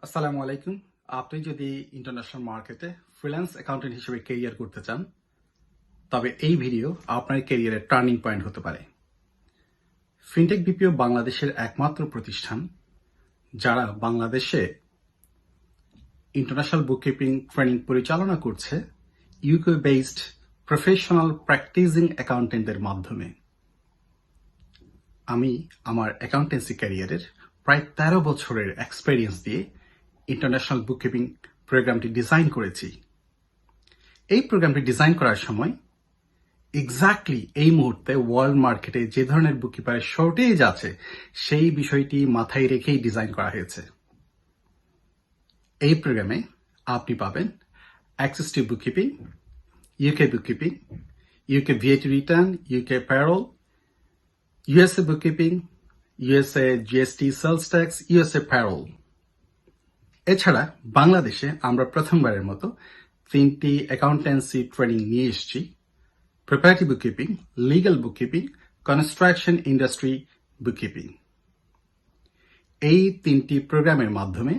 আসসালামু আলাইকুম। আপনি যদি ইন্টারন্যাশনাল মার্কেটে ফ্রিল্যান্স অ্যাকাউন্টেন্ট হিসেবে ক্যারিয়ার করতে চান, তবে এই ভিডিও আপনার ক্যারিয়ারের টার্নিং পয়েন্ট হতে পারে। ফিনটেক বিপিও বাংলাদেশের একমাত্র প্রতিষ্ঠান যারা বাংলাদেশে ইন্টারন্যাশনাল বুককিপিং ট্রেনিং পরিচালনা করছে ইউকে বেসড প্রফেশনাল প্র্যাকটিসিং অ্যাকাউন্টেন্টদের মাধ্যমে। আমি আমার অ্যাকাউন্টেন্সি ক্যারিয়ারের প্রায় 13 বছরের এক্সপেরিয়েন্স দিয়ে ইন্টারন্যাশনাল বুককিপিং প্রোগ্রামটি ডিজাইন করেছি। এই প্রোগ্রামটি ডিজাইন করার সময় এক্স্যাক্টলি এই মুহূর্তে ওয়ার্ল্ড মার্কেটে যে ধরনের বুককিপারের শর্টেজ আছে সেই বিষয়টি মাথায় রেখেই ডিজাইন করা হয়েছে। এই প্রোগ্রামে আপনি পাবেন access to bookkeeping, UK bookkeeping, UK VAT return, UK payroll, USA bookkeeping, USA GST sales tax, USA payroll. এছাড়া বাংলাদেশে আমরা প্রথমবারের মতো 3টি অ্যাকাউন্টেন্সি ট্রেনিং নিয়ে এসেছি: preparatory bookkeeping, legal bookkeeping, construction industry bookkeeping. এই 3টি প্রোগ্রামের মাধ্যমে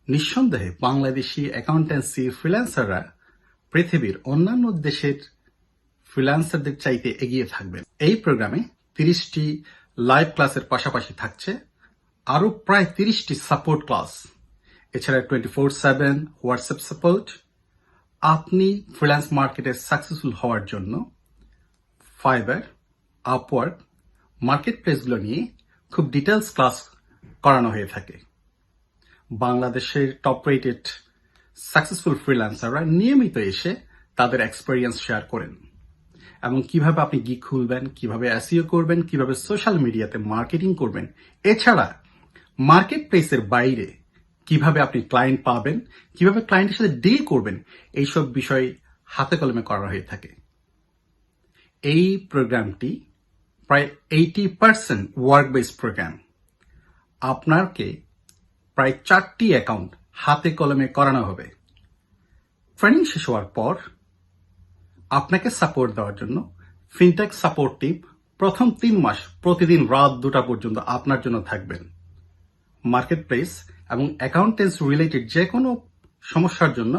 নিঃসন্দেহে বাংলাদেশি অ্যাকাউন্টেন্সি ফ্রিল্যান্সাররা পৃথিবীর অন্যান্য দেশের ফ্রিল্যান্সারদের চাইতে এগিয়ে থাকবেন। এই প্রোগ্রামে 30টি লাইভ ক্লাসের পাশাপাশি থাকছে আরও প্রায় 30টি সাপোর্ট ক্লাস। এছাড়া 24/7 হোয়াটসঅ্যাপ সাপোর্ট। আপনি ফ্রিল্যান্স মার্কেটে সাকসেসফুল হওয়ার জন্য ফাইবার, আপওয়ার্ক, মার্কেট প্লেসগুলো নিয়ে খুব ডিটেলস ক্লাস করানো হয়ে থাকে। বাংলাদেশের টপ রেটেড সাকসেসফুল ফ্রিল্যান্সাররা নিয়মিত এসে তাদের এক্সপেরিয়েন্স শেয়ার করেন এবং কিভাবে আপনি গিগ খুলবেন, কিভাবে এসইও করবেন, কিভাবে সোশ্যাল মিডিয়াতে মার্কেটিং করবেন, এছাড়া মার্কেট প্লেসের বাইরে কিভাবে আপনি ক্লায়েন্ট পাবেন, কিভাবে ক্লায়েন্টের সাথে ডিল করবেন, এইসব বিষয় হাতে কলমে করা হয়ে থাকে। এই প্রোগ্রামটি প্রায় 80% ওয়ার্ক বেসড প্রোগ্রাম। আপনাকে প্রায় 4টি অ্যাকাউন্ট হাতে কলমে করানো হবে। ট্রেনিং শেষ হওয়ার পর আপনাকে সাপোর্ট দেওয়ার জন্য ফিনটেক সাপোর্ট টিম প্রথম 3 মাস প্রতিদিন রাত 2টা পর্যন্ত আপনার জন্য থাকবেন। মার্কেট প্লেস এবং অ্যাকাউন্টেন্স রিলেটেড যে কোনো সমস্যার জন্য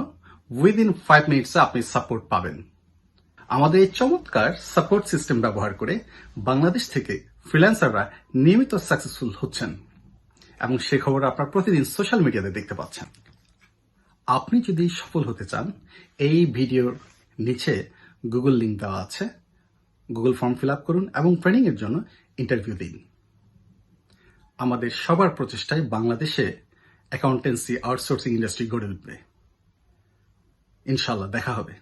উইদিন 5 মিনিটসে আপনি সাপোর্ট পাবেন। আমাদের এই চমৎকার সাপোর্ট সিস্টেম ব্যবহার করে বাংলাদেশ থেকে ফ্রিল্যান্সাররা নিয়মিত সাকসেসফুল হচ্ছেন এবং সে খবর আপনার প্রতিদিন সোশ্যাল মিডিয়াতে দেখতে পাচ্ছেন। আপনি যদি সফল হতে চান, এই ভিডিওর নিচে গুগল লিংক দেওয়া আছে, গুগল ফর্ম ফিল আপ করুন এবং ট্রেনিং এর জন্য ইন্টারভিউ দিন। আমাদের সবার প্রচেষ্টায় বাংলাদেশে অ্যাকাউন্টেন্সি আউটসোর্সিং ইন্ডাস্ট্রি গড়ে উঠবে। ইনশাআল্লাহ দেখা হবে।